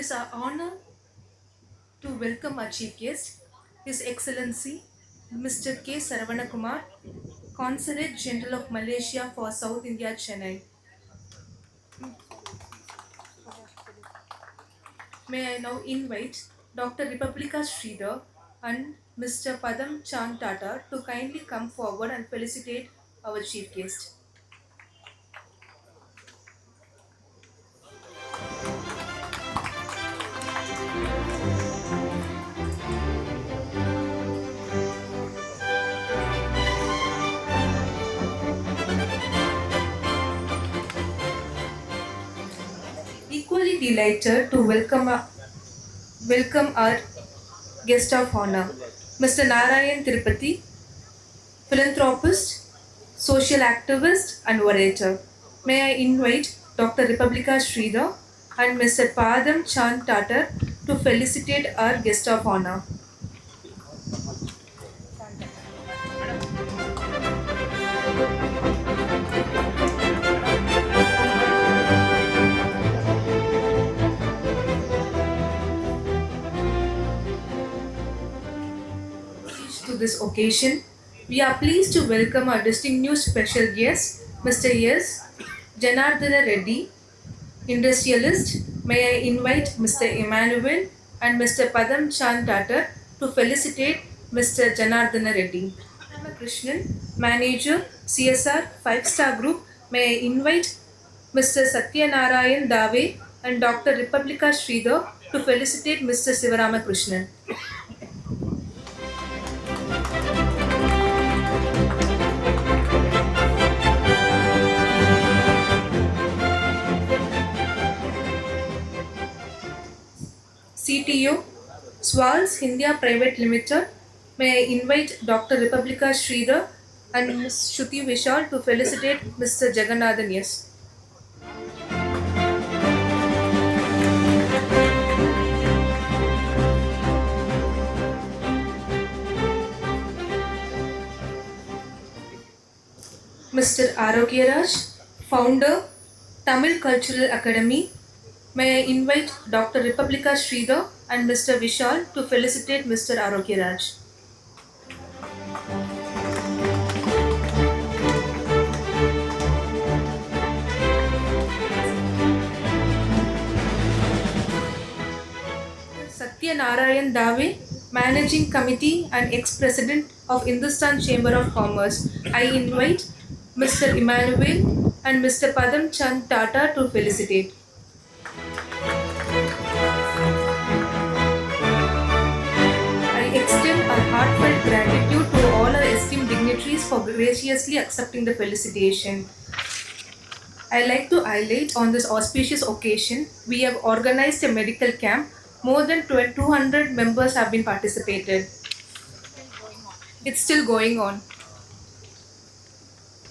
is our honor to welcome our chief guest, His Excellency Mr. K. Saravanakumar, Consulate General of Malaysia for South India, Chennai. May I now invite Dr. Republika Sridhar and Mr. Padam Chand Tata to kindly come forward and felicitate our chief guest. Equally delighted to welcome our guest of honor, Mr. Narayan Tirupati, philanthropist, social activist, and orator. May I invite Dr. Republika Sridhar and Mr. Padam Chand Tata to felicitate our guest of honor. To this occasion, we are pleased to welcome our distinguished special guest, Mr. S. Janardana Reddy, industrialist. May I invite Mr. Emmanuel and Mr. Padam Chand Tata to felicitate Mr. Janardana Reddy. Krishnan, manager, CSR 5-star group. May I invite Mr. Satyanarayan Dave and Dr. Republika Sridhar to felicitate Mr. Sivaramakrishnan. CTO, Swals India Private Limited. May I invite Dr. Republika Sridhar and Ms. Shruti Vishal to felicitate Mr. Jagannathan S. Mr. Arogyaraj, founder, Tamil Cultural Academy. May I invite Dr. Republika Sridhar and Mr. Vishal to felicitate Mr. Arogyaraj. Satyanarayan Dave, Managing Committee and ex-President of Hindustan Chamber of Commerce. I invite Mr. Emmanuel and Mr. Padam Chand Tata to felicitate. Extend our heartfelt gratitude to all our esteemed dignitaries for graciously accepting the felicitation. I like to highlight on this auspicious occasion, we have organized a medical camp. More than 200 members have been participated. It's still going on.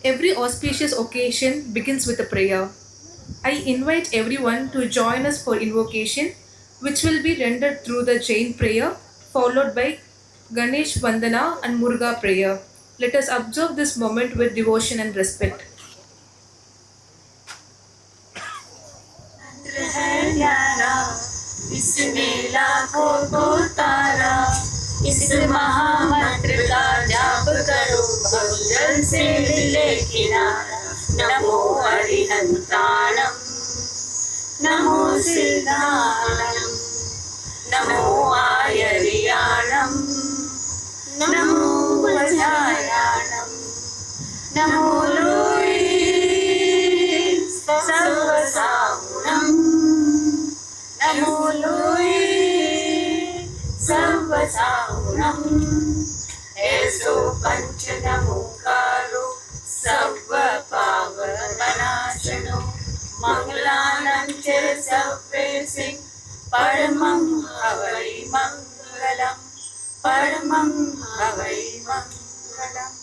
Every auspicious occasion begins with a prayer. I invite everyone to join us for invocation, which will be rendered through the Jain prayer, followed by Ganesh Vandana and Muruga prayer. Let us observe this moment with devotion and respect. इसमें लाखों को तारा, इस महामंत्र का जाप करो, भवजल से मिले किनारा। नमो हरिहंताणम, नमो सिद्धाणम, नमो आयर्याणम, नमो वज्रायाणम, नमो लोये सर्वसाहुणम, नमो लोये सर्वसाहुणम। ऐसो पंच नमोकारो सर्वपावननाशनो, मंगलानं च सर्वेसिं परमं हवै मंगलम्, परमं हवै मंगलम्।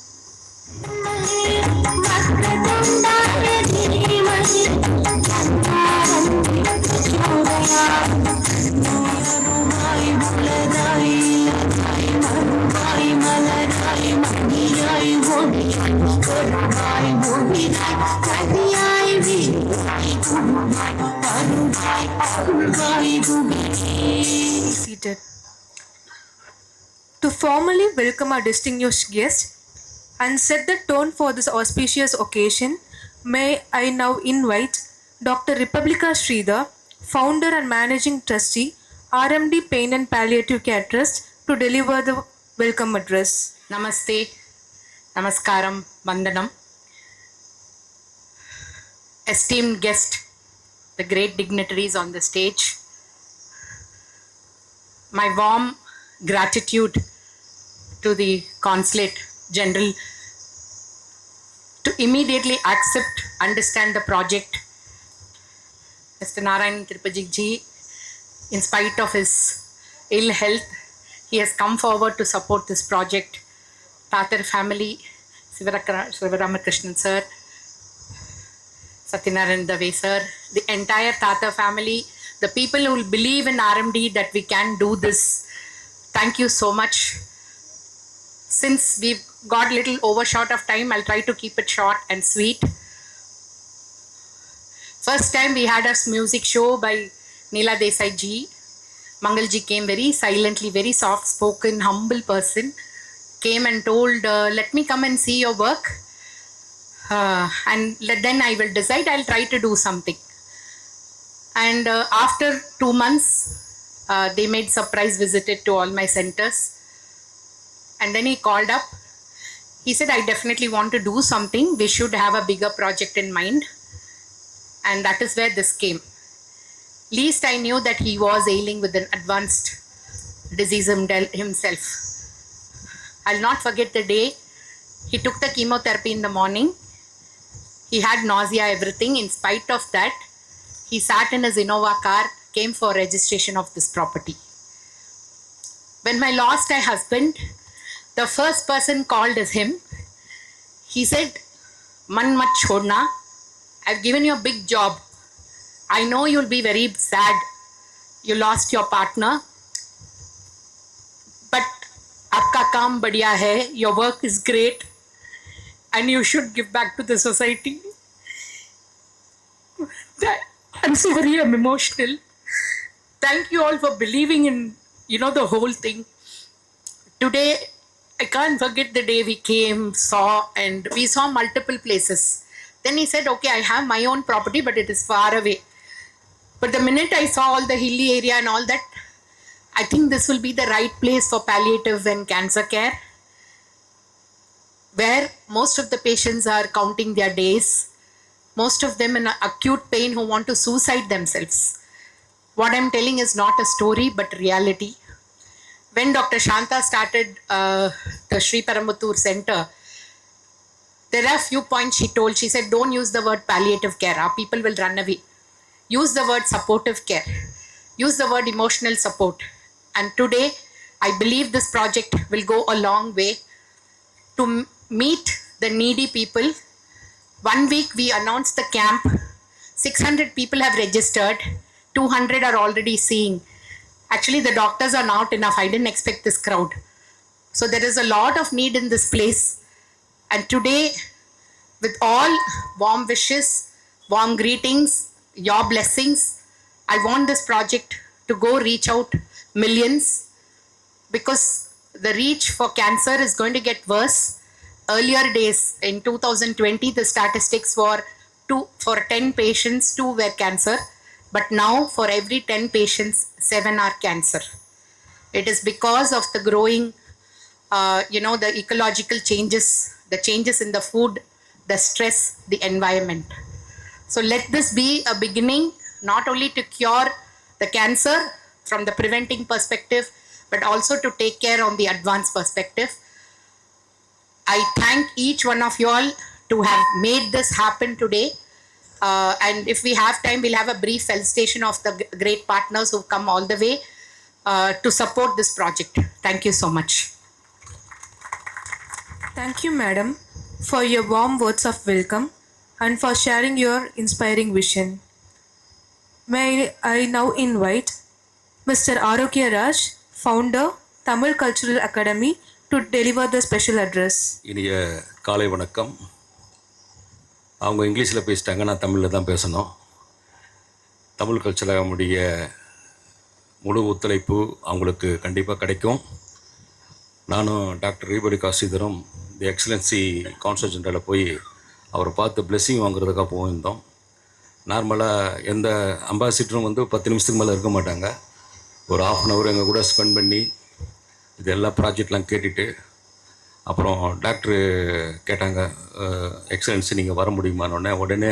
Bye. Seated. To formally welcome our distinguished guest and set the tone for this auspicious occasion, may I now invite Dr. Republica Sridhar, founder and managing trustee, RMD Pain and Palliative Care Trust, to deliver the welcome address. Namaste, Namaskaram, Vandanam. Esteemed guest, the great dignitaries on the stage, my warm gratitude to the Consulate General to immediately accept, understand the project. Mr. Narayan Tirupati ji, in spite of his ill health, he has come forward to support this project. Tathar family, Sivaramakrishnan sir, Satyanarayan Dave sir, the entire Tathar family, the people who will believe in RMD that we can do this. Thank you so much. Since we've got little overshot of time, I'll try to keep it short and sweet. First time we had a music show by Neela Desai ji. Mangal ji came very silently, very soft spoken, humble person. Came and told, let me come and see your work. And then I will decide, I'll try to do something. And after 2 months, they made surprise visited to all my centers. And then he called up. He said, I definitely want to do something. We should have a bigger project in mind. And that is where this came. Least I knew that he was ailing with an advanced disease himself. I'll not forget the day he took the chemotherapy in the morning. He had nausea, everything. In spite of that, he sat in his Innova car, came for registration of this property. When I lost my husband, the first person called is him. He said, Man mat chodna, I've given you a big job. I know you'll be very sad. You lost your partner. But aapka kaam badhiya hai. Your work is great. And you should give back to the society. I'm sorry, I'm emotional. Thank you all for believing in, the whole thing. Today, I can't forget the day we came, and we saw multiple places. Then he said, okay, I have my own property, but it is far away. But the minute I saw all the hilly area and all that, I think this will be the right place for palliative and cancer care, where most of the patients are counting their days, most of them in acute pain who want to suicide themselves. What I'm telling is not a story, but reality. When Dr. Shanta started the Sri Parambattur Center, there are a few points she told. She said, don't use the word palliative care. Our people will run away. Use the word supportive care. Use the word emotional support. And today, I believe this project will go a long way to meet the needy people. 1 week, we announced the camp. 600 people have registered. 200 are already seeing. Actually, the doctors are not enough. I didn't expect this crowd. So there is a lot of need in this place. And today, with all warm wishes, warm greetings, your blessings, I want this project to go reach out millions, because the reach for cancer is going to get worse. Earlier days, in 2020, the statistics were for 10 patients, 2 were cancer. But now, for every 10 patients, 7 are cancer. It is because of the growing, the ecological changes, the changes in the food, the stress, the environment. So let this be a beginning, not only to cure the cancer from the preventing perspective, but also to take care on the advanced perspective. I thank each one of you all to have made this happen today. And if we have time, we'll have a brief felicitation of the great partners who've come all the way to support this project. Thank you so much. Thank you, madam, for your warm words of welcome and for sharing your inspiring vision. May I now invite Mr. Arogya Raj, founder, Tamil Cultural Academy, to deliver the special address. இனிய காலை வணக்கம். அவங்க இங்கிலீஷில் பேசிட்டாங்க, நான் தமிழில் தான் பேசணும். தமிழ் கல்ச்சர் நம்முடைய முழு ஒத்துழைப்பு அவங்களுக்கு கண்டிப்பாக கிடைக்கும். நானும் டாக்டர் ரீபடிகா ஸ்ரீதரும் தி எக்ஸலன்சி கான்சல் சென்டரில் போய் அவரை பார்த்து பிளெஸ்ஸிங் வாங்குறதுக்காக போயிருந்தோம். நார்மலாக எந்த அம்பாசிடரும் வந்து 10 நிமிஷத்துக்கு மேலே இருக்க மாட்டாங்க. ஒரு 1/2 hour எங்கள் கூட ஸ்பெண்ட் பண்ணி இது எல்லா ப்ராஜெக்ட்லாம் கேட்டுட்டு அப்புறம் டாக்டரு கேட்டாங்க, எக்ஸலன்சி நீங்கள் வர முடியுமான்னு. உடனே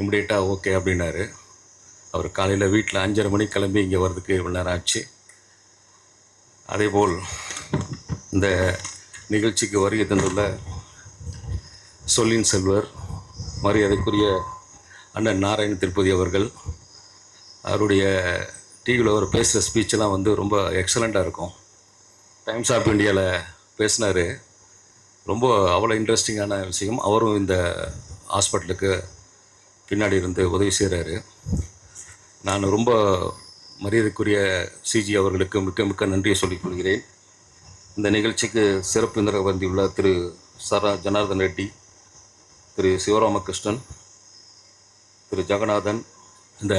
இமிடியேட்டாக ஓகே அப்படின்னாரு. அவர் காலையில் வீட்டில் 5:30 மணிக்கு கிளம்பி இங்கே வர்றதுக்கு இவ்வளோ நேரம் ஆச்சு. அதேபோல் இந்த நிகழ்ச்சிக்கு வருகை தந்துள்ள சொல்லின் செல்வர் மரியாதைக்குரிய அண்ணன் நாராயண திருப்பதி அவர்கள், அவருடைய டிவியில் அவர் பேசுகிற ஸ்பீச்செல்லாம் வந்து ரொம்ப எக்ஸலண்ட்டாக இருக்கும். டைம்ஸ் ஆஃப் இந்தியாவில் பேசினார். ரொம்ப அவ்வளோ இன்ட்ரெஸ்டிங்கான விஷயம். அவரும் இந்த ஹாஸ்பிட்டலுக்கு பின்னாடி இருந்து உதவி செய்கிறாரு. நான் ரொம்ப மரியாதைக்குரிய சிஜி அவர்களுக்கு மிக்க மிக்க நன்றியை சொல்லிக் கொள்கிறேன். இந்த நிகழ்ச்சிக்கு சிறப்பு விருந்தினராக வந்துள்ள திரு ஜனார்தன் ரெட்டி, திரு சிவராமகிருஷ்ணன், திரு ஜெகநாதன், இந்த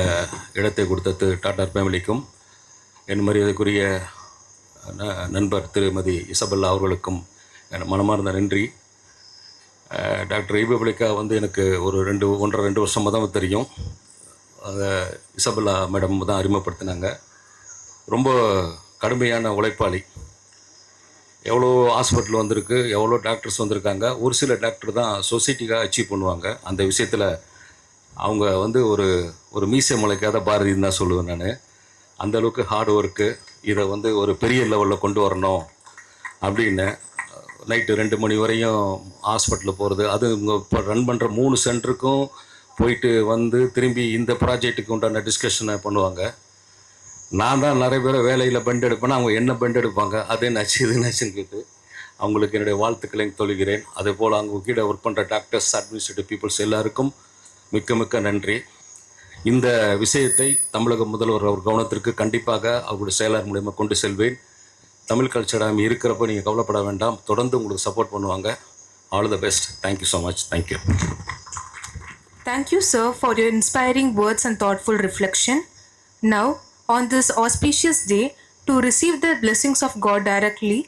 இடத்தை கொடுத்த திரு டாடா ஃபேமிலிக்கும், என் மரியாதைக்குரிய நண்பர் திருமதி இசபெல்லா அவர்களுக்கும் என் மனமார்ந்த நன்றி. டாக்டர் ரீபப்ளிகா வந்து எனக்கு ஒரு 1.5 வருஷமாக தான் தெரியும். அதை இசபெல்லா மேடம் தான் அறிமுகப்படுத்தினாங்க. ரொம்ப கடுமையான உழைப்பாளி. எவ்வளோ ஹாஸ்பிட்டல் வந்திருக்கு, எவ்வளோ டாக்டர்ஸ் வந்திருக்காங்க. ஒரு சில டாக்டர் தான் சொசைட்டிக்காக அச்சீவ் பண்ணுவாங்க. அந்த விஷயத்தில் அவங்க வந்து ஒரு மீசை முளைக்காத பாரதின்னு தான் சொல்லுவேன் நான். அந்தளவுக்கு ஹார்ட் ஒர்க்கு. இதை வந்து ஒரு பெரிய லெவலில் கொண்டு வரணும் அப்படின்னு நைட்டு 2 மணி வரையும் ஹாஸ்பிட்டலில் போகிறது. அது இவங்க இப்போ ரன் பண்ணுற 3 சென்டருக்கும் போயிட்டு வந்து திரும்பி இந்த ப்ராஜெக்ட்டுக்கு உண்டான டிஸ்கஷனை பண்ணுவாங்க. நான் தான் நிறைய பேரை வேலையில் பெண்ட் எடுப்பேன்னா அவங்க என்ன பெண்ட் எடுப்பாங்க, அது என்னாச்சு இது என்னாச்சுன்னு கேட்டு அவங்களுக்கு என்னுடைய வாழ்த்துக்களை சொல்கிறேன். அதே போல் அவங்க கீழே ஒர்க் பண்ணுற டாக்டர்ஸ், அட்மினிஸ்ட்ரேட்டிவ் பீப்புள்ஸ் எல்லாருக்கும் மிக்க மிக்க நன்றி. இந்த விஷயத்தை தமிழக முதல்வர் அவர் கவனத்திற்கு கண்டிப்பாக அவருடைய செயலாளர் மூலமாக கொண்டு செல்வேன். தமிழ் கல்ச்சர் அகாடமி இருக்கிறப்ப நீங்கள் கவலைப்பட வேண்டாம், தொடர்ந்து உங்களுக்கு சப்போர்ட் பண்ணுவாங்க. All the best. Thank you so much. Thank you. Thank you, sir, for your inspiring words and thoughtful reflection. Now, on this auspicious day, to receive the blessings of God directly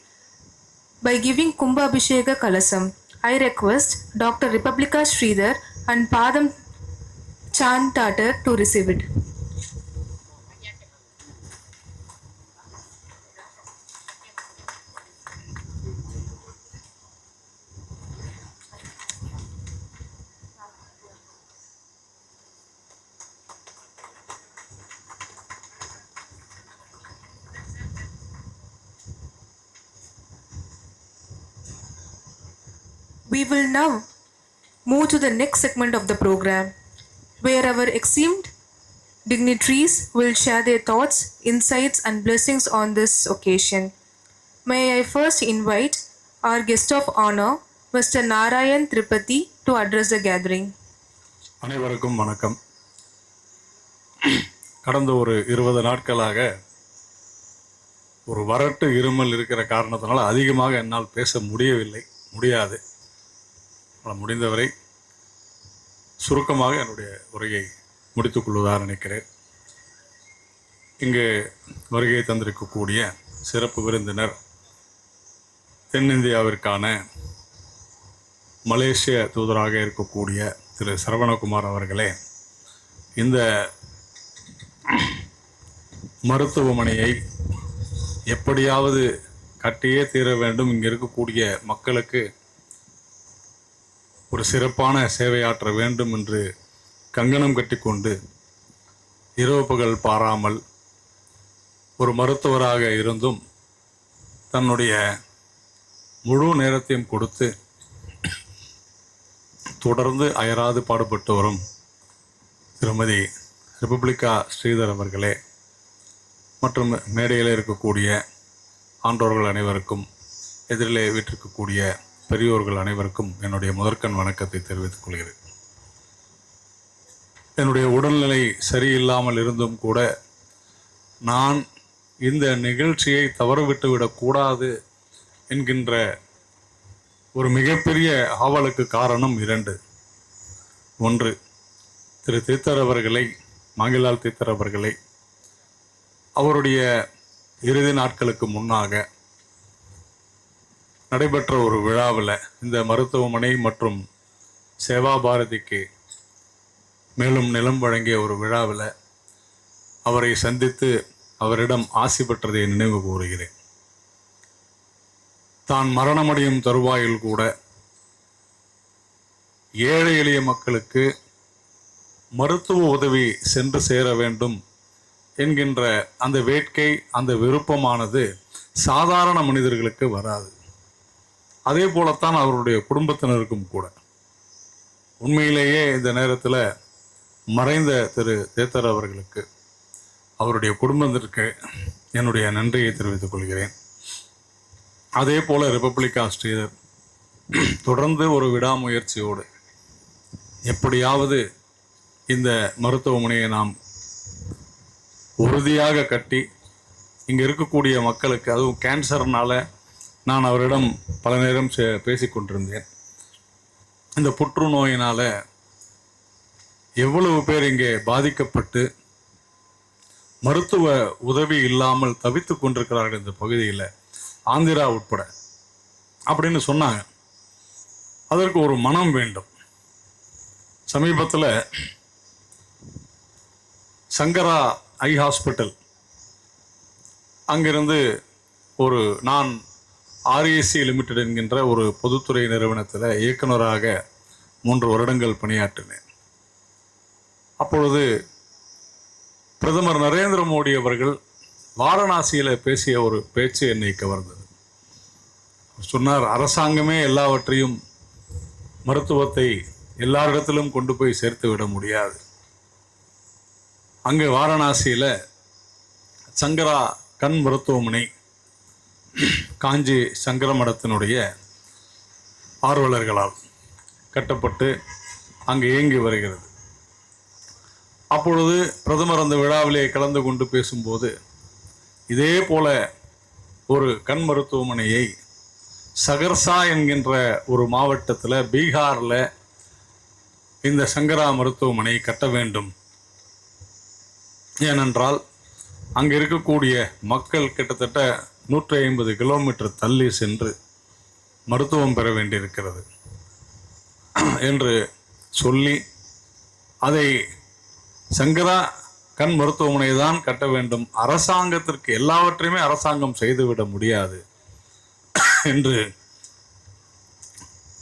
by giving Kumbha Abhisheka Kalasam, I request Dr. Republica Sridhar and Padam Chand Tatar to receive it. We will now move to the next segment of the program, where our esteemed dignitaries will share their thoughts, insights, and blessings on this occasion. May I first invite our guest of honor, Mr. Narayan Tripathi, to address the gathering. அனைவருக்கும் வணக்கம். கடந்த ஒரு 20 நாட்களாக ஒரு வறட்டு இருமல் இருக்கிற காரணத்தினால அதிகமாக என்னால் பேச முடியாது. முடிந்தவரை சுருக்கமாக என்னுடைய உரையை முடித்துக்கொள்வதாக நினைக்கிறேன். இங்கு வருகை தந்திருக்கக்கூடிய சிறப்பு விருந்தினர் தென்னிந்தியாவிற்கான மலேசிய தூதராக இருக்கக்கூடிய திரு சரவணகுமார் அவர்களே, இந்த மருத்துவமனையை எப்படியாவது கட்டியே தீர வேண்டும், இங்கே இருக்கக்கூடிய மக்களுக்கு ஒரு சிறப்பான சேவையாற்ற வேண்டும் என்று கங்கணம் கட்டிக்கொண்டு இரவு பகல் பாராமல் ஒரு மருத்துவராக இருந்தும் தன்னுடைய முழு நேரத்தையும் கொடுத்து தொடர்ந்து அயராது பாடுபட்டு வரும் திருமதி ரிபப்ளிகா ஸ்ரீதர் அவர்களே மற்றும் மேடையில் இருக்கக்கூடிய ஆன்றோர்கள் அனைவருக்கும், எதிரிலே வீற்றிருக்கக்கூடிய பெரியோர்கள் அனைவருக்கும் என்னுடைய முதற்கண் வணக்கத்தை தெரிவித்துக் கொள்கிறேன். என்னுடைய உடல்நிலை சரியில்லாமல் இருந்தும் கூட நான் இந்த நிகழ்ச்சியை தவறவிட்டு விடக்கூடாது என்கின்ற ஒரு மிகப்பெரிய ஆவலுக்கு காரணம் 2. 1, திரு தீத்தர் அவர்களை, மாங்கிலால் தீத்தர் அவர்களை அவருடைய இறுதி நாட்களுக்கு முன்னாக நடைபெற்ற ஒரு விழாவில் இந்த மருத்துவமனை மற்றும் சேவா பாரதிக்கு மேலும் நிலம் வழங்கிய ஒரு விழாவில் அவரை சந்தித்து அவரிடம் ஆசி பெற்றதை நினைவு கூறுகிறேன். தான் மரணமடையும் தருவாயில் கூட ஏழை எளிய மக்களுக்கு மருத்துவ உதவி சென்று சேர வேண்டும் என்கின்ற அந்த வேட்கை, அந்த விருப்பமானது சாதாரண மனிதர்களுக்கு வராது. அதே போலத்தான் அவருடைய குடும்பத்தினருக்கும் கூட. உண்மையிலேயே இந்த நேரத்தில் மறைந்த திரு தேத்தர் அவர்களுக்கு, அவருடைய குடும்பத்திற்கு என்னுடைய நன்றியை தெரிவித்துக் கொள்கிறேன். அதே போல ரிபப்ளிகா ஸ்ரீதர் தொடர்ந்து ஒரு விடாமுயற்சியோடு எப்படியாவது இந்த மருத்துவமனையை நாம் உறுதியாக கட்டி இங்கே இருக்கக்கூடிய மக்களுக்கு, அதுவும் கேன்சர்னால நான் அவரிடம் பல நேரம் பேசி கொண்டிருந்தேன். இந்த புற்றுநோயினால் எவ்வளவு பேர் இங்கே பாதிக்கப்பட்டு மருத்துவ உதவி இல்லாமல் தவித்து கொண்டிருக்கிறார்கள் இந்த பகுதியில், ஆந்திரா உட்பட அப்படின்னு சொன்னாங்க. அதற்கு ஒரு மனம் வேண்டும். சமீபத்தில் சங்கரா ஐ ஹாஸ்பிட்டல் அங்கிருந்து நான் ஆர்ஏசி லிமிடெட் என்கின்ற ஒரு பொதுத்துறை நிறுவனத்தில் இயக்குநராக 3 வருடங்கள் பணியாற்றினேன். அப்பொழுது பிரதமர் நரேந்திர மோடி அவர்கள் வாரணாசியில் பேசிய ஒரு பேச்சு என்னை கவர்ந்தது. சொன்னார், அரசாங்கமே எல்லாவற்றையும், மருத்துவத்தை எல்லாரிடத்திலும் கொண்டு போய் சேர்த்து விட முடியாது. அங்கே வாரணாசியில் சங்கரா கண் மருத்துவமனை காஞ்சி சங்கர மடத்தினுடைய ஆர்வலர்களால் கட்டப்பட்டு அங்கே இயங்கி வருகிறது. அப்பொழுது பிரதமர் அந்த விழாவிலே கலந்து கொண்டு பேசும்போது இதே போல ஒரு கண் மருத்துவமனையை சகர்சா என்கின்ற ஒரு மாவட்டத்தில், பீகாரில் இந்த சங்கரா மருத்துவமனை கட்ட வேண்டும். ஏனென்றால் அங்கே இருக்கக்கூடிய மக்கள் கிட்டத்தட்ட 150 கிலோமீட்டர் தள்ளி சென்று மருத்துவம் பெற வேண்டியிருக்கிறது என்று சொல்லி, அதை சங்கரா கண் மருத்துவமனை தான் கட்ட வேண்டும், அரசாங்கத்திற்கு எல்லாவற்றையுமே அரசாங்கம் செய்துவிட முடியாது என்று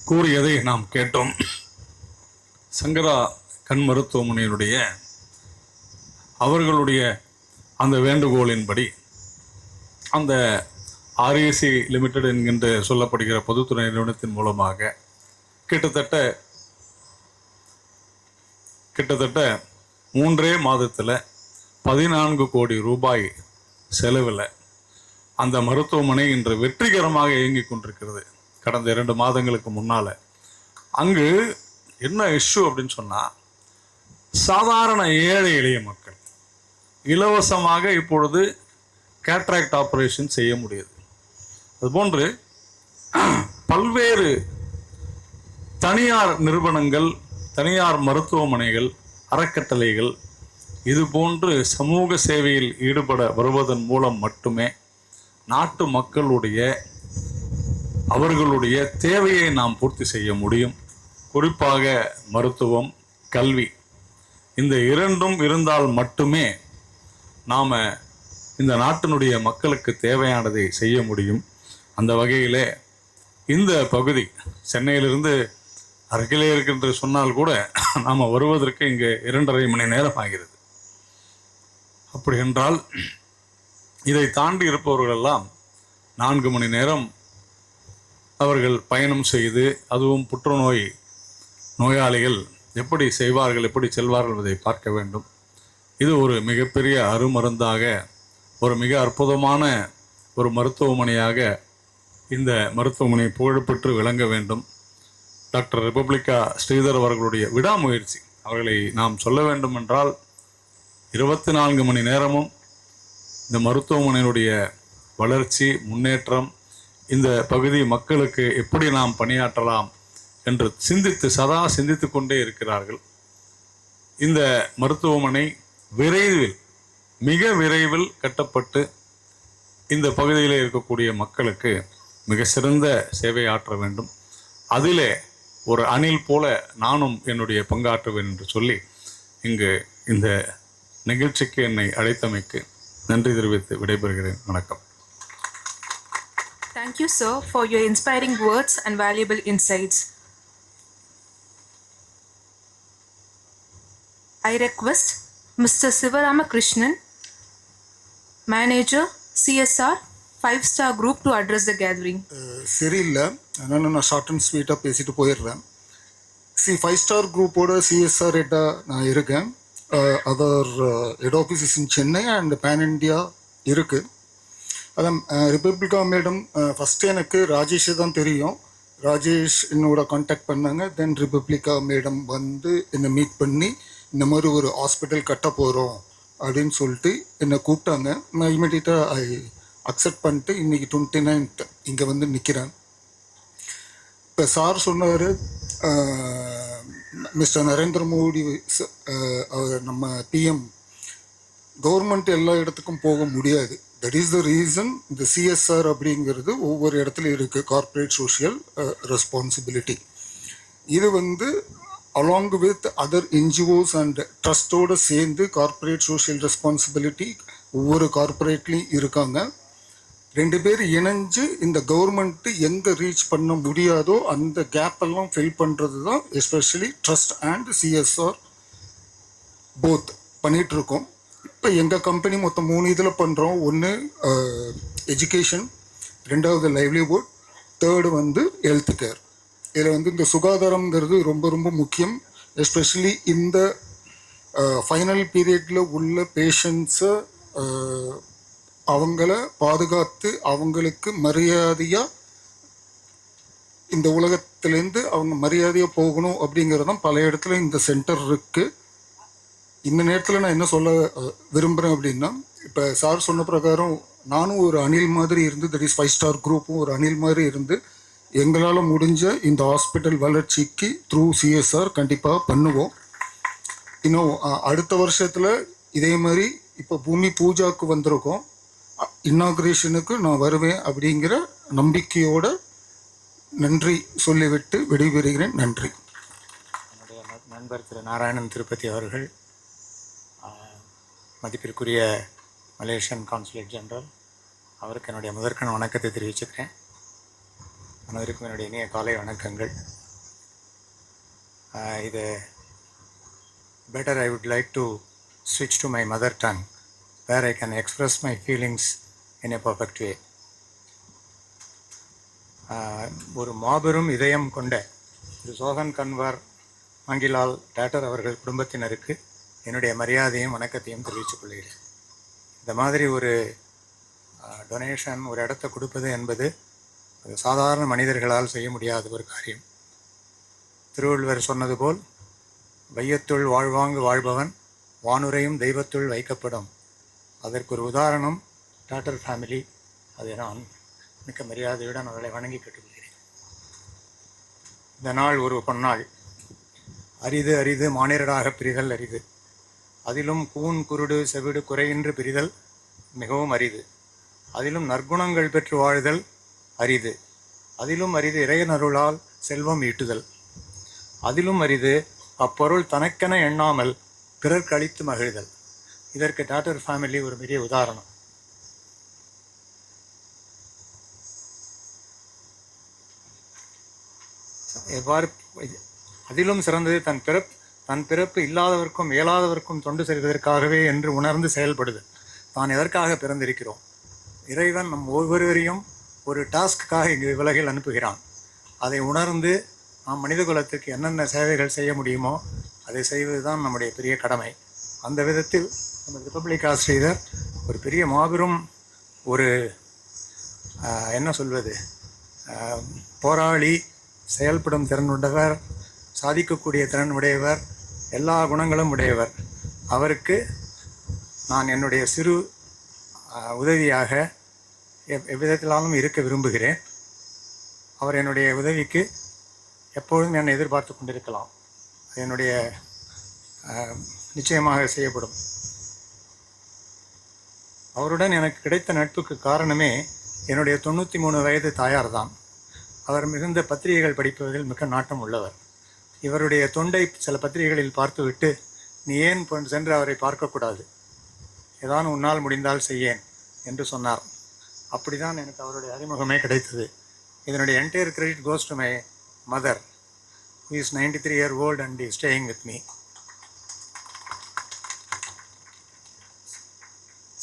கூறியதை நாம் கேட்டோம். சங்கரா கண் மருத்துவமனையினுடைய அவர்களுடைய அந்த வேண்டுகோளின்படி அந்த ஆர்ஏசி லிமிடெட் என்கின்ற சொல்லப்படுகிற பொதுத்துறை நிறுவனத்தின் மூலமாக கிட்டத்தட்ட 3 மாதத்தில் 14 கோடி ரூபாய் செலவில் அந்த மருத்துவமனை இன்று வெற்றிகரமாக இயங்கிக் கொண்டிருக்கிறது. கடந்த 2 மாதங்களுக்கு முன்னால் அங்கு என்ன இஷ்யூ அப்படின்னு சொன்னால், சாதாரண ஏழை எளிய மக்கள் இலவசமாக இப்பொழுது கேட்ராக்ட் ஆப்ரேஷன் செய்ய முடியுது. அதுபோன்று பல்வேறு தனியார் நிறுவனங்கள், தனியார் மருத்துவமனைகள், அறக்கட்டளைகள் இதுபோன்று சமூக சேவையில் ஈடுபட வருவதன் மூலம் மட்டுமே நாட்டு மக்களுடைய அவர்களுடைய தேவையை நாம் பூர்த்தி செய்ய முடியும். குறிப்பாக மருத்துவம், கல்வி, இந்த 2ம் இருந்தால் மட்டுமே நாம் இந்த நாட்டினுடைய மக்களுக்கு தேவையானதை செய்ய முடியும். அந்த வகையிலே இந்த பகுதி சென்னையிலிருந்து அருகிலே இருக்கின்ற சொன்னால் கூட நாம் வருவதற்கு இங்கே 2.5 மணி நேரம் ஆகிறது. அப்படி என்றால் இதை தாண்டி இருப்பவர்களெல்லாம் 4 மணி நேரம் அவர்கள் பயணம் செய்து, அதுவும் புற்றுநோய் நோயாளிகள் எப்படி செய்வார்கள், எப்படி செல்வார்கள் என்பதை பார்க்க வேண்டும். இது ஒரு மிகப்பெரிய அருமருந்தாக, ஒரு மிக அற்புதமான ஒரு மருத்துவமனையாக இந்த மருத்துவமனை புகழ்பெற்று விளங்க வேண்டும். டாக்டர் ரிபப்ளிகா ஸ்ரீதர் அவர்களுடைய விடாமுயற்சி, அவர்களை நாம் சொல்ல வேண்டும் என்றால் 24 மணி நேரமும் இந்த மருத்துவமனையினுடைய வளர்ச்சி, முன்னேற்றம், இந்த பகுதி மக்களுக்கு எப்படி நாம் பணியாற்றலாம் என்று சதா சிந்தித்து கொண்டே இருக்கிறார்கள். இந்த மருத்துவமனை விரைவில் மிக விரைவில் கட்டப்பட்டு இந்த பகுதியில் இருக்கக்கூடிய மக்களுக்கு மிக சிறந்த சேவை ஆற்ற வேண்டும். அதிலே ஒரு அணில் போல நானும் என்னுடைய பங்காற்றுவேன் என்று சொல்லி இங்கு இந்த நிகழ்ச்சிக்கு என்னை அழைத்தமைக்கு நன்றி தெரிவித்து விடைபெறுகிறேன். வணக்கம். Thank you, sir, for your inspiring words and valuable insights. I request Mr. Sivaramakrishnan, Manager, CSR, 5-star Group to address the gathering. சரியில்லை, அதனால் நான் ஷார்ட் அண்ட் ஸ்வீட்டாக பேசிட்டு போயிடுறேன். 5-star குரூப்போட சிஎஸ்ஆர் ஹெட்டாக நான் இருக்கேன். Other head office in Chennai and pan India இருக்குது. அதான் ரிபப்ளிகா மேடம் ஃபஸ்ட்டு எனக்கு ராஜேஷ் தான் தெரியும். ராஜேஷ் என்னோட காண்டாக்ட் பண்ணாங்க. தென் ரிபப்ளிகா மேடம் வந்து என்னை மீட் பண்ணி இந்த மாதிரி ஒரு ஹாஸ்பிட்டல் கட்ட போகிறோம் அப்படின்னு சொல்லிட்டு என்னை கூப்பிட்டாங்க. நான் இமீடியட்டாக அக்செப்ட் பண்ணிட்டு இன்றைக்கி 29th இங்கே வந்து நிற்கிறேன். இப்போ சார் சொன்னார், மிஸ்டர் நரேந்திர மோடி அவர் நம்ம பிஎம் கவர்மெண்ட் எல்லா இடத்துக்கும் போக முடியாது. தட் இஸ் த ரீசன் இந்த சிஎஸ்ஆர் அப்படிங்கிறது ஒவ்வொரு இடத்துலையும் இருக்குது, கார்ப்பரேட் சோஷியல் ரெஸ்பான்சிபிலிட்டி. இது வந்து along with other NGOs and ட்ரஸ்டோடு சேர்ந்து கார்ப்பரேட் சோஷியல் ரெஸ்பான்சிபிலிட்டி ஒவ்வொரு கார்ப்பரேட்லேயும் இருக்காங்க. 2 பேர் இணைஞ்சு இந்த கவர்மெண்ட்டு எங்கே ரீச் பண்ண முடியாதோ அந்த கேப்பெல்லாம் ஃபில் பண்ணுறது தான் especially trust and CSR both பண்ணிகிட்ருக்கோம். இப்போ எங்கள் கம்பெனி மொத்தம் 3 இதில் பண்ணுறோம். ஒன்று எஜுகேஷன், 2வது லைவ்லிஹுட், 3rd வந்து ஹெல்த் கேர். இதில் வந்து இந்த சுகாதாரங்கிறது ரொம்ப ரொம்ப முக்கியம். எஸ்பெஷலி இந்த ஃபைனல் பீரியடில் உள்ள பேஷண்ட்ஸை அவங்கள பாதுகாத்து அவங்களுக்கு மரியாதையாக இந்த உலகத்துலேருந்து அவங்க மரியாதையாக போகணும் அப்படிங்கிறது தான் பல இடத்துல இந்த சென்டர் இருக்குது. இந்த நேரத்தில் நான் என்ன சொல்ல விரும்புகிறேன் அப்படின்னா, இப்போ சார் சொன்ன பிரகாரம் நானும் ஒரு அணில் மாதிரி இருந்து, தட் இஸ் 5-star குரூப்பும் ஒரு அணில் மாதிரி இருந்து எங்களால் முடிஞ்ச இந்த ஹாஸ்பிட்டல் வளர்ச்சிக்கு த்ரூ சிஎஸ்ஆர் கண்டிப்பாக பண்ணுவோம். இன்னும் அடுத்த வருஷத்தில் இதே மாதிரி இப்போ பூமி பூஜாவுக்கு வந்திருக்கோம், இன்னாக்ரேஷனுக்கு நான் வருவேன் அப்படிங்கிற நம்பிக்கையோட நன்றி சொல்லிவிட்டு விடைபெறுகிறேன். நன்றி. என்னுடைய நண்பர் திரு நாராயணன் திருப்பதி அவர்கள், மதிப்பிற்குரிய மலேசியன் கான்சுலேட் ஜெனரல், அவருக்கு என்னுடைய முதற்கண் வணக்கத்தை தெரிவிச்சுக்கிறேன். அனைவருக்கும் என்னுடைய இனிய காலை வணக்கங்கள். இது better I would like to switch to my mother tongue where I can express my feelings in a perfect way. ஒரு மாபெரும் இதயம் கொண்ட திரு சோகன் கன்வர் மங்கிலால் டாக்டர் அவர்கள் குடும்பத்தினருக்கு என்னுடைய மரியாதையும் வணக்கத்தையும் தெரிவித்துக் கொள்கிறேன். இந்த மாதிரி ஒரு டொனேஷன், ஒரு இடத்த கொடுப்பது என்பது அது சாதாரண மனிதர்களால் செய்ய முடியாத ஒரு காரியம். திருவள்ளுவர் சொன்னது போல், வையத்துள் வாழ்வாங்கு வாழ்பவன் வானுரையும் தெய்வத்துள் வைக்கப்படும். அதற்கு ஒரு உதாரணம் டாக்டர் ஃபேமிலி. அதை நான் மிக்க மரியாதையுடன் அவர்களை வணங்கி கேட்டுக்கொள்கிறேன். இந்த நாள் ஒரு பொன்னாள். அரிது அரிது மானிடராக பிரிதல் அரிது. அதிலும் கூன் குருடு செவிடு குறையின்றி பிரிதல் மிகவும் அரிது. அதிலும் நற்குணங்கள் பெற்று வாழ்தல் அரிது. அதிலும் அரிது இறையனருளால் செல்வம் ஈட்டுதல். அதிலும் அரிது அப்பொருள் தனக்கென எண்ணாமல் பிறர்க்கு அளித்து மகிழ்தல். இதற்கு டாக்டர் ஃபேமிலி ஒரு பெரிய உதாரணம். எவ்வாறு அதிலும் சிறந்தது தன் பிறப்பு இல்லாதவர்க்கும் இயலாதவர்க்கும் தொண்டு செய்வதற்காகவே என்று உணர்ந்து செயல்படுதல். தான் எதற்காக பிறந்திருக்கிறோம்? இறைவன் நம் ஒவ்வொருவரையும் ஒரு டாஸ்க்குக்காக இங்கு உலகில் அனுப்புகிறான். அதை உணர்ந்து நாம் மனித குலத்துக்கு என்னென்ன சேவைகள் செய்ய முடியுமோ அதை செய்வது தான் நம்முடைய பெரிய கடமை. அந்த விதத்தில் நம்ம ரிபப்ளிக் ஆசிரியர் ஒரு பெரிய மாபெரும் ஒரு என்ன சொல்வது, போராளி, செயல்படும் திறனுடையவர், சாதிக்கக்கூடிய திறன் உடையவர், எல்லா குணங்களும் உடையவர். அவருக்கு நான் என்னுடைய சிறு உதவியாக எவ்விதத்திலாலும் இருக்க விரும்புகிறேன். அவர் என்னுடைய உதவிக்கு எப்பொழுதும் என்னை எதிர்பார்த்து கொண்டிருக்கலாம். என்னுடைய நிச்சயமாக செய்யப்படும். அவருடன் எனக்கு கிடைத்த நட்புக்கு காரணமே என்னுடைய 93 வயது தாயார் தான். அவர் மிகுந்த பத்திரிகைகள் படிப்பதில் மிக நாட்டம் உள்ளவர். இவருடைய தொண்டை சில பத்திரிகைகளில் பார்த்துவிட்டு, நீ ஏன் சென்று அவரை பார்க்கக்கூடாது, ஏதான் உன்னால் முடிந்தால் செய்யேன் என்று சொன்னார். அப்படி தான் எனக்கு அவருடைய அறிமுகமே கிடைத்தது. இதனுடைய entire credit goes to my mother, who is 93 years old and is staying with me.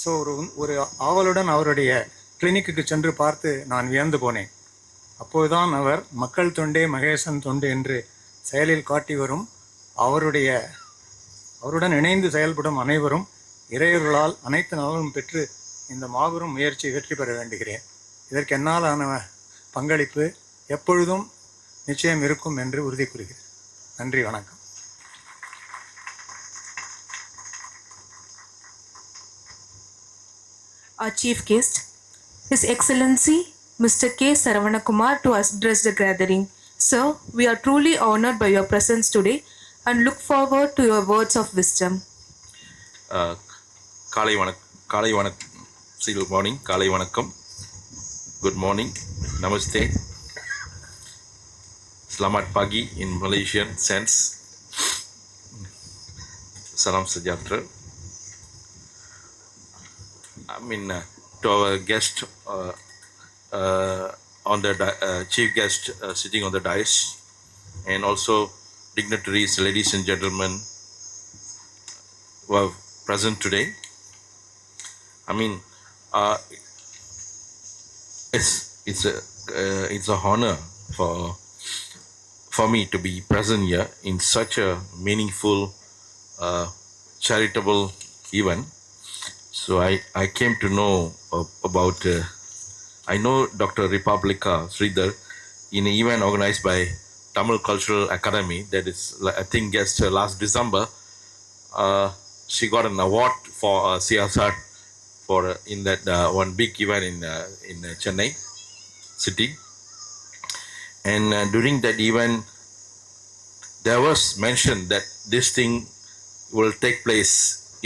So ஒரு ஆவலுடன் அவருடைய கிளினிக்கு சென்று பார்த்து நான் வியந்து போனேன். அப்போதுதான் அவர் மக்கள் தொண்டே மகேசன் தொண்டு என்று செயலில் காட்டி வரும் அவருடன் இணைந்து செயல்படும் அனைவரும் இறையர்களால் அனைத்து நலனும் பெற்று இந்த மாபெரும் முயற்சியை வெற்றி பெற வேண்டுகிறேன். இதற்கு என்னாலான பங்களிப்பு எப்பொழுதும் நிச்சயம் இருக்கும் என்று உறுதி கூறுகிறேன். நன்றி, வணக்கம். Our chief guest, His Excellency Mr. K. Saravanakumar, to address the gathering. Sir, we are truly honored by your presence today and look forward to your words of wisdom. காலை வணக்கம், good morning, Namaste, selamat pagi in Malaysian sense, salam sejahtera. I mean, to our guest, on the chief guest sitting on the dais, and also dignitaries, ladies and gentlemen who are present today. I mean, it's a honor for me to be present here in such a meaningful, charitable event. So I came to know about, I know Dr. Republica Sridhar in an event organized by Tamil Cultural Academy, that is, I think, just last December. She got an award for CSR for in that one big event in Chennai city. And during that event, there was mentioned that this thing will take place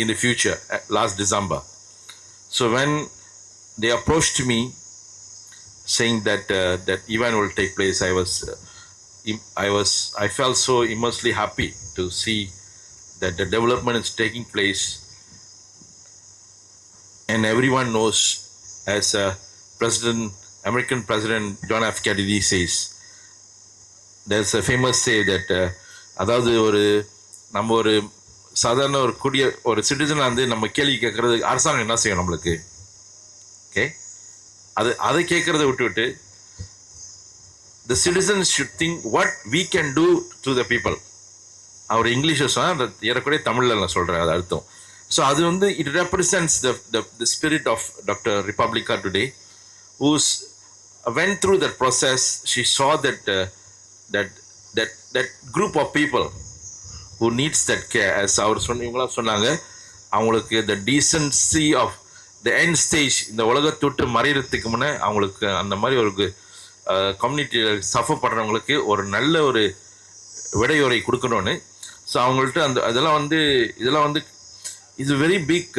in the future, last December. So when they approached me saying that that event will take place, I felt so immensely happy to see that the development is taking place. And everyone knows, as American President John F. Kennedy says, there's a famous say that அதாவது நம்ம ஒரு சாதாரண ஒரு சிட்டிசனாக வந்து நம்ம கேள்வி கேட்கறது அரசாங்கம் என்ன செய்யும் நம்மளுக்கு, ஓகே, அதை கேட்கறத விட்டு the citizens should think what we can do to the people. அவர் இங்கிலீஷில் சொன்னால் அந்த ஏறக்குறைய தமிழில் நான் சொல்கிறேன் அது அர்த்தம். ஸோ அது வந்து it represents the spirit of Dr. Republica today, who's went through that process. She saw that group of people who needs that care, as அவர் இவங்களாம் சொன்னாங்க, அவங்களுக்கு the decency of the end stage, இந்த உலகத்தை விட்டு மறைகிறதுக்கு முன்னே அவங்களுக்கு அந்த மாதிரி ஒரு கம்யூனிட்டியில் சஃபர் பண்ணுறவங்களுக்கு ஒரு நல்ல ஒரு விடையுறை கொடுக்கணும்னு. ஸோ அவங்கள்ட்ட இதெல்லாம் வந்து it's very big,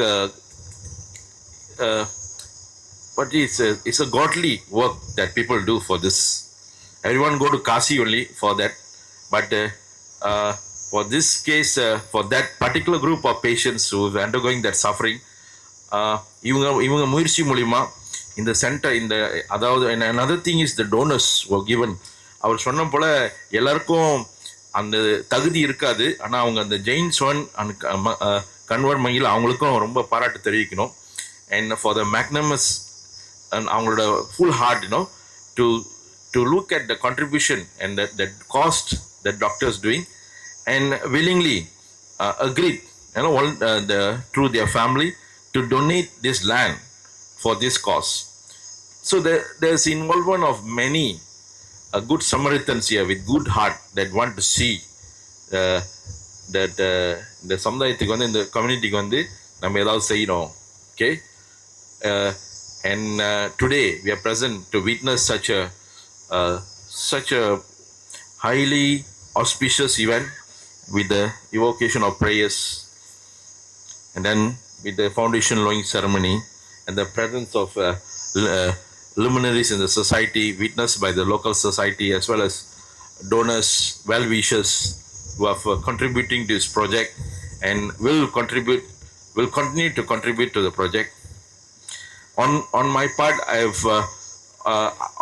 but it's a godly work that people do for this. Everyone go to Kasi only for that, but for this case, for that particular group of patients who are undergoing that suffering, இவங்க முயற்சி மூலிமா இந்த centre அதாவது another thing is the donors were given. அவர் சொன்ன போல எல்லாருக்கும் அந்த தகுதி இருக்காது, ஆனால் அவங்க அந்த ஜெயின்ஸ் ஒன் அண்ட் கன்வர்ட் மங்கில் அவங்களுக்கும் ரொம்ப பாராட்டு தெரிவிக்கணும். And for the magnanimous and அவங்களோட full heart to look at the contribution and the cost that doctors doing and willingly agreed through their family to donate this land for this cause. So there's involvement of many good Samaritans here with good heart that want to see that இந்த சமுதாயத்துக்கு வந்து இந்த கம்யூனிட்டிக்கு வந்து நம்ம ஏதாவது செய்யணும். Okay, and today we are present to witness such a highly auspicious event with the evocation of prayers and then with the foundation laying ceremony and the presence of luminaries in the society, witnessed by the local society as well as donors, well-wishers who are contributing to this project and will continue to contribute to the project. On my part, I've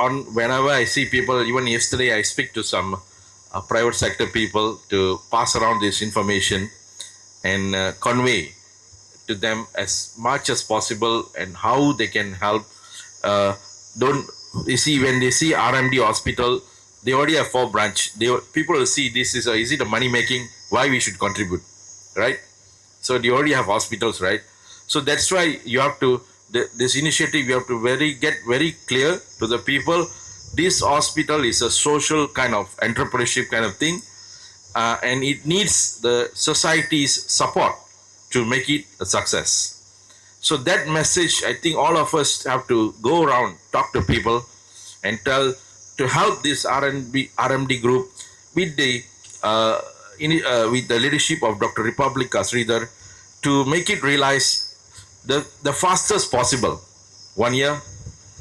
on whenever I see people, even yesterday I speak to some private sector people to pass around this information and convey to them as much as possible and how they can help. Don't you see, when they see RMD hospital, they already have 4 branch. People will see this is it a money making? Why we should contribute, right? So they already have hospitals, right? So that's why you have to this initiative. You have to get very clear to the people. This hospital is a social kind of entrepreneurship kind of thing, and it needs the society's support to make it a success. So that message, I think all of us have to go around, talk to people, and tell to help this RMD group with the leadership of Dr. Republica Sridhar to make it realize the fastest possible 1 year,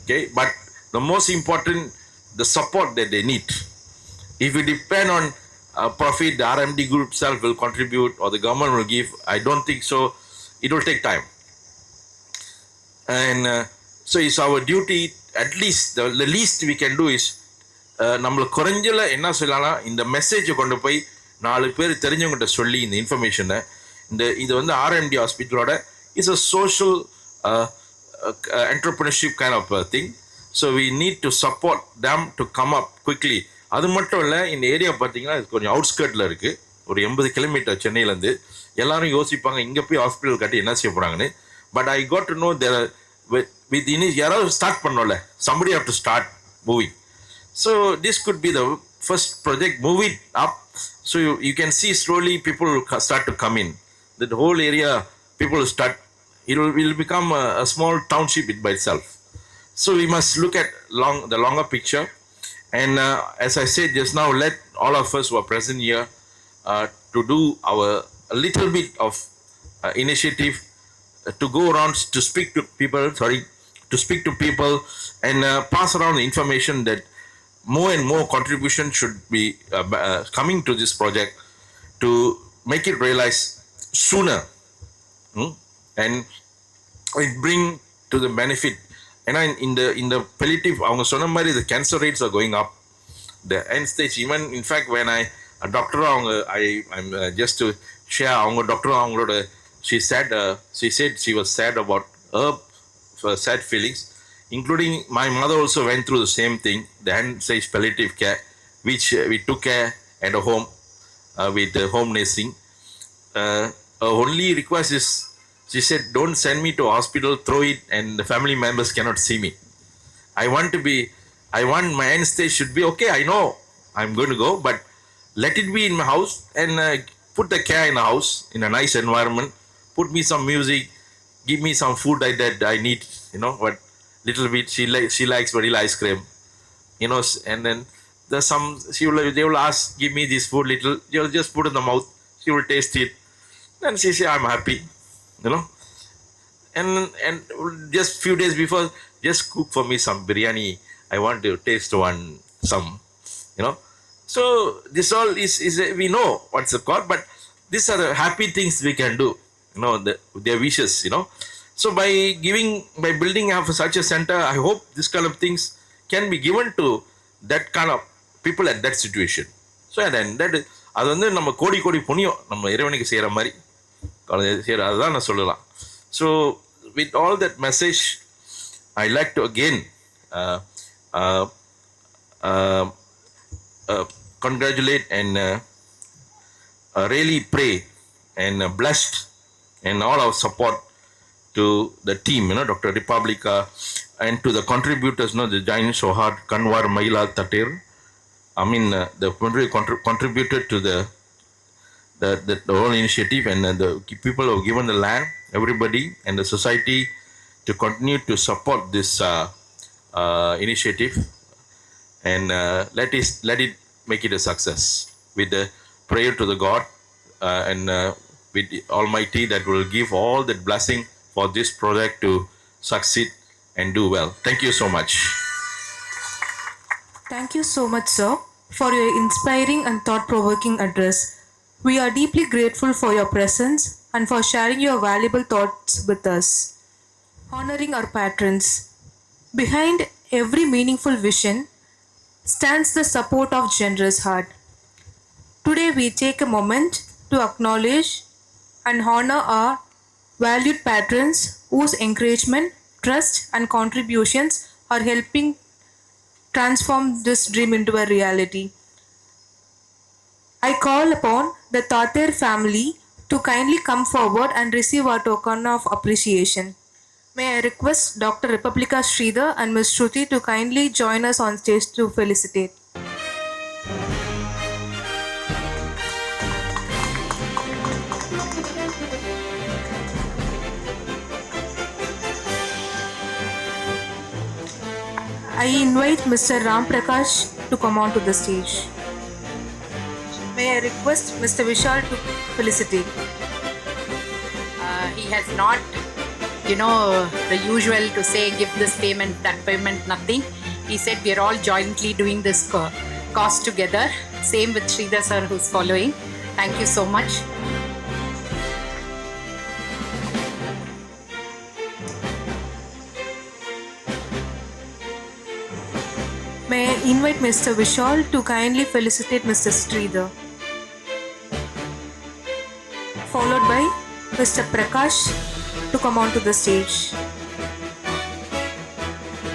okay. But the most important, the support that they need. If we depend on profit, the RMD group itself will contribute or the government will give. I don't think so. It will take time. And so it's our duty, at least the least we can do is நம்மளுக்கு குறைஞ்சல என்ன சொல்லலாம், இந்த மெசேஜை கொண்டு போய் 4 பேர் தெரிஞ்சவங்ககிட்ட சொல்லி இந்த இன்ஃபர்மேஷனை இது வந்து ஆர்எம்டி ஹாஸ்பிட்டலோட is a social entrepreneurship kind of thing. So we need to support them to come up quickly. அது மட்டும் இல்லை, இந்த ஏரியா பார்த்தீங்கன்னா இது கொஞ்சம் அவுட்ஸ்கர்ட்டில் இருக்குது. ஒரு 80 கிலோமீட்டர் சென்னையிலேருந்து. எல்லாரும் யோசிப்பாங்க இங்கே போய் ஹாஸ்பிட்டல் கட்டி என்ன செய்ய போகிறாங்கன்னு. But I got to know there with யாராவது ஸ்டார்ட் பண்ணோம்ல, somebody have to start moving. So this could be the first project, move it up. So you can see slowly people will start to come in. The whole area, people will start, it will become a small township by itself. So we must look at the longer picture. And as I said just now, let all of us who are present here to do a little bit of initiative to go around to speak to people and pass around the information that more and more contribution should be coming to this project to make it realize sooner, and it bring to the benefit. And in the palliative, அவங்க சொன்ன மாதிரி the cancer rates are going up, the end stage. Even in fact, when a doctor I'm just to share, அவங்க doctor அவங்களோட she said she was sad about her sad feelings, including my mother also went through the same thing, the end stage palliative care, which we took care at a home with home nursing. Her only request is, she said, don't send me to hospital, throw it, and the family members cannot see me. I want my end stage should be okay. I know I'm going to go, but let it be in my house and put the care in the house in a nice environment. Put me some music, give me some food that I need, what little bit. She likes vanilla ice cream, and then there's some, they will ask, give me this food little, you'll just put in the mouth, she will taste it, then she say, I'm happy, and just few days before, just cook for me some biryani, I want to taste some. So this all is we know what's the cause, but these are the happy things we can do, their wishes. So by building up such a center, I hope this kind of things can be given to that kind of people at that situation. So then that அது வந்து நம்ம கோடி புண்ணியம் நம்ம இறைவனுக்கு செய்கிற மாதிரி அதுதான் நான் சொல்லலாம். So with all that message, I like to again congratulate and really pray and blessed and all our support to the team, Dr. Republica, and to the contributors, the Jain Sohar, Kanwar, Maila, Tatir. I mean, the contributed to the whole initiative, and the people who have given the land, everybody, and the society to continue to support this initiative, and let it make it a success with the prayer to the God and with the Almighty that will give all that blessing for this project to succeed and do well. Thank you so much. Thank you so much, sir, for your inspiring and thought-provoking address. We are deeply grateful for your presence and for sharing your valuable thoughts with us. Honoring our patrons. Behind every meaningful vision stands the support of generous heart. Today we take a moment to acknowledge and honor our valued patrons whose encouragement, trust and contributions are helping transform this dream into a reality. I call upon the Tater family to kindly come forward and receive our token of appreciation. May I request Dr. Republica Sridhar and Ms. Shruti to kindly join us on stage to felicitate. I invite Mr. Ram Prakash to come on to the stage. May I request Mr. Vishal to felicitate. He has not, the usual to say give this payment, that payment, nothing. He said we are all jointly doing this cause together. Same with Sridhar sir who's following. Thank you so much. May I invite Mr. Vishal to kindly felicitate Mr. Sridhar. Followed by Mr. Prakash to come on to the stage.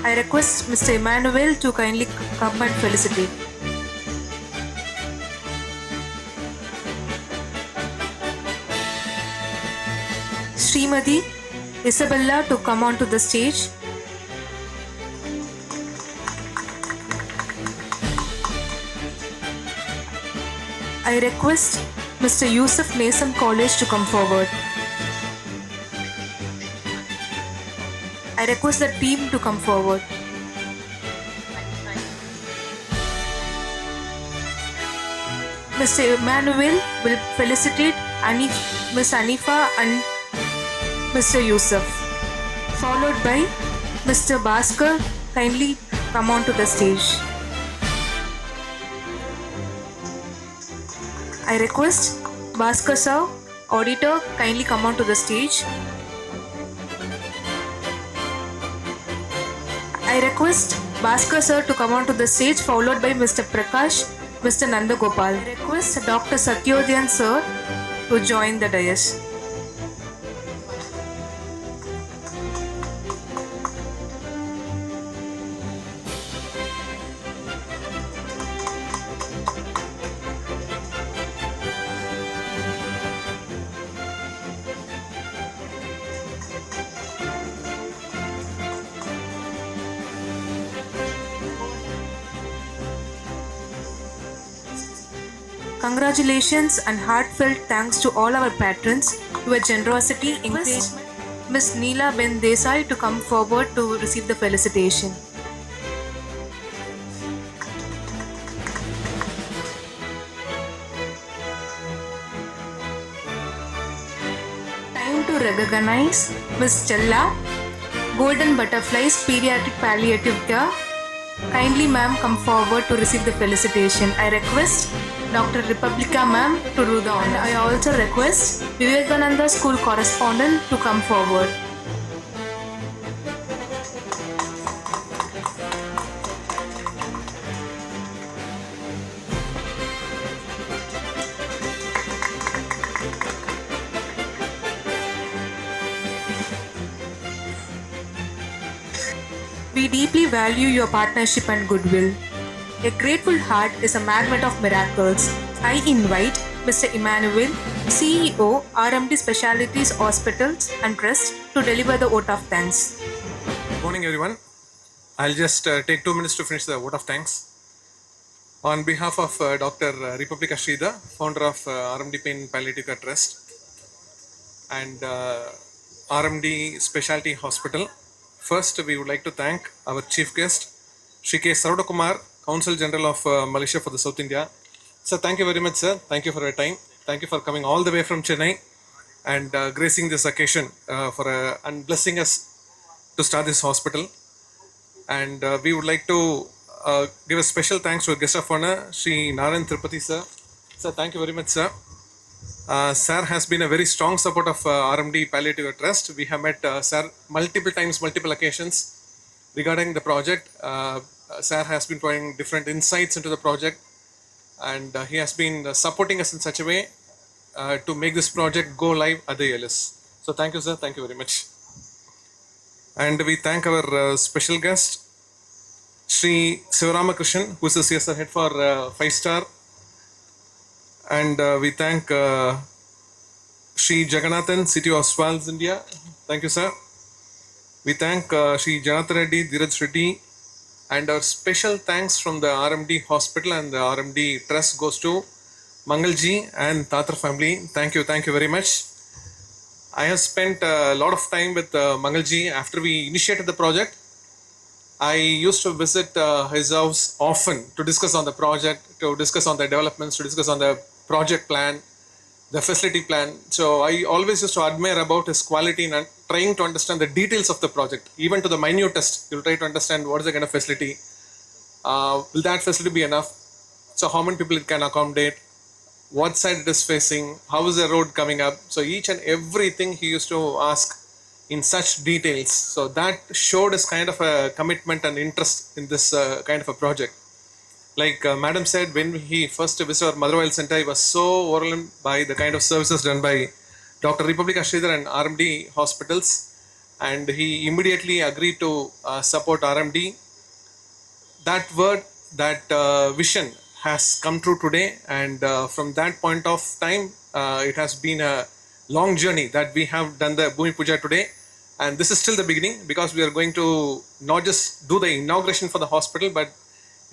I request Mr. Emmanuel to kindly come and felicitate. Srimati Isabella to come on to the stage. I request Mr. Yusuf Nason College to come forward. I request the team to come forward. Mr. Emmanuel will felicitate Ms. Anifa and Mr. Yusuf. Followed by Mr. Bhaskar, kindly come on to the stage. I request Bhaskar sir, auditor, kindly come on to the stage. I request Bhaskar sir to come on to the stage, followed by Mr. Prakash, Mr. Nandagopal. I request Dr. Satyodhayan sir to join the dais. Congratulations and heartfelt thanks to all our patrons. Your generosity encouraged Ms. Neela Ben Desai to come forward to receive the felicitation. Time to recognize Ms. Chella, Golden Butterflies Pediatric Palliative Care. Kindly ma'am come forward to receive the felicitation. I request Dr. Republica ma'am to do the honor. I also request Vivekananda School correspondent to come forward. We deeply value your partnership and goodwill. A grateful heart is a magnet of miracles. I invite Mr. Emmanuel, CEO, RMD Specialties Hospitals and Trust, to deliver the vote of thanks. Good morning, everyone. I'll just take 2 minutes to finish the vote of thanks. On behalf of Dr. Republica Sridhar, founder of RMD Pain Palliative Care Trust and RMD Specialty Hospital, first we would like to thank our chief guest, Shri K. Sarodakumar, Counsel General of Malaysia for the South India. Sir, thank you very much, sir. Thank you for your time. Thank you for coming all the way from Chennai and gracing this occasion and blessing us to start this hospital. And we would like to give a special thanks to a guest of honor, Sri Narayan Tirupati sir. Sir, thank you very much, sir. Sir has been a very strong support of RMD Palliative Trust. We have met sir multiple times, multiple occasions regarding the project. Sir has been providing different insights into the project, and he has been supporting us in such a way to make this project go live at the earliest. So thank you, sir. Thank you very much. And we thank our special guest, Sri Sivaramakrishnan, who is the CSR head for 5-star. And we thank Sri Jagannathan, City of Swales, India. Thank you, sir. We thank Sri Janatha Reddy, Dheeraj Reddy. And our special thanks from the RMD Hospital and the RMD Trust goes to Mangalji and Tathar family. Thank you very much. I have spent a lot of time with Mangalji after we initiated the project. I used to visit his house often to discuss on the project, to discuss on the developments, to discuss on the project plan, the facility plan. So I always used to admire about his quality in trying to understand the details of the project, even to the minutest. You'll try to understand what is the kind of facility. Will that facility be enough? So how many people it can accommodate? What side it is facing? How is the road coming up? So each and everything he used to ask in such details. So that showed his kind of a commitment and interest in this kind of a project. Like Madam said, when he first visited our Mother Oil Center, he was so overwhelmed by the kind of services done by Dr. Republika Sridhar and RMD hospitals, and he immediately agreed to support RMD. That word, that vision has come true today, and from that point of time, it has been a long journey that we have done the Bhumi Puja today. And this is still the beginning, because we are going to not just do the inauguration for the hospital, but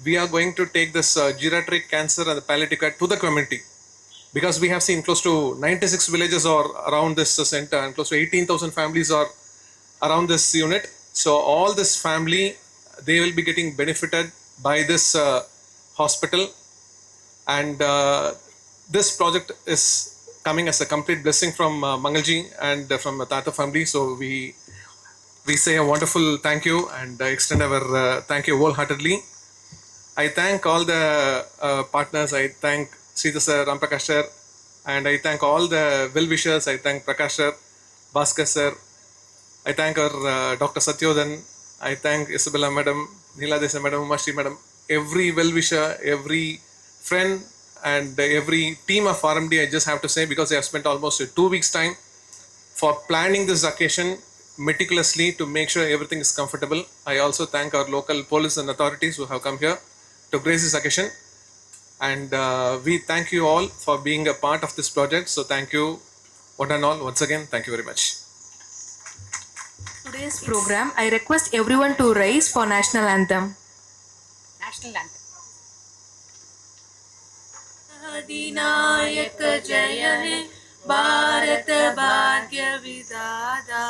we are going to take this geriatric cancer and the palliative care to the community, because we have seen close to 96 villages are around this center, and close to 18,000 families are around this unit. So all this family, they will be getting benefited by this hospital, and this project is coming as a complete blessing from Mangalji and from Tata family. So we say a wonderful thank you and extend our thank you wholeheartedly. I thank all the partners. I thank Sridhar sir, Ram Prakash sir, and I thank all the well-wishers. I thank Prakash sir, Bhaskar sir. I thank our Dr. Satyodhan. I thank Isabella madam, Neela Desai madam, Umashri madam, every well-wisher, every friend, and every team of RMD. I just have to say, because I have spent almost 2 weeks' time for planning this occasion meticulously to make sure everything is comfortable. I also thank our local police and authorities who have come here to grace this occasion. And we thank you all for being a part of this project. So thank you, one and all, once again. Thank you very much. Today's program, I request everyone to rise for national anthem. National anthem. अधिनायक जय हे भारत भाग्य विधाता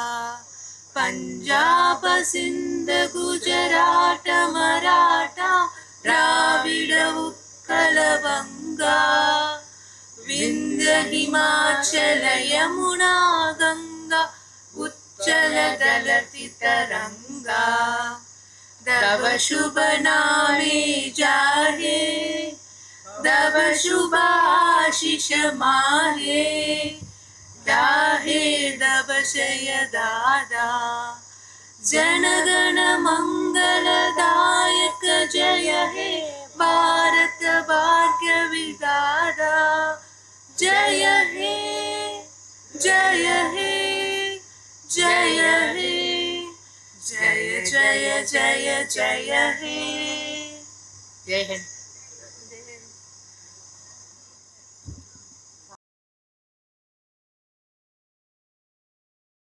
पंजाब सिंध गुजरात मराठा द्राविड उत्कल बंगा विंध्य हिमाचल यमुना गंगा उच्चल दलति तरंगा तव शुभ नामे जाहे तव शुभाशिष माहे दाहे दव शय दादा जनगण मंगलदायक जय हे भारत भाग्य विधाता जय हे जय हे जय हे जय जय जय जय हे Jai Hind.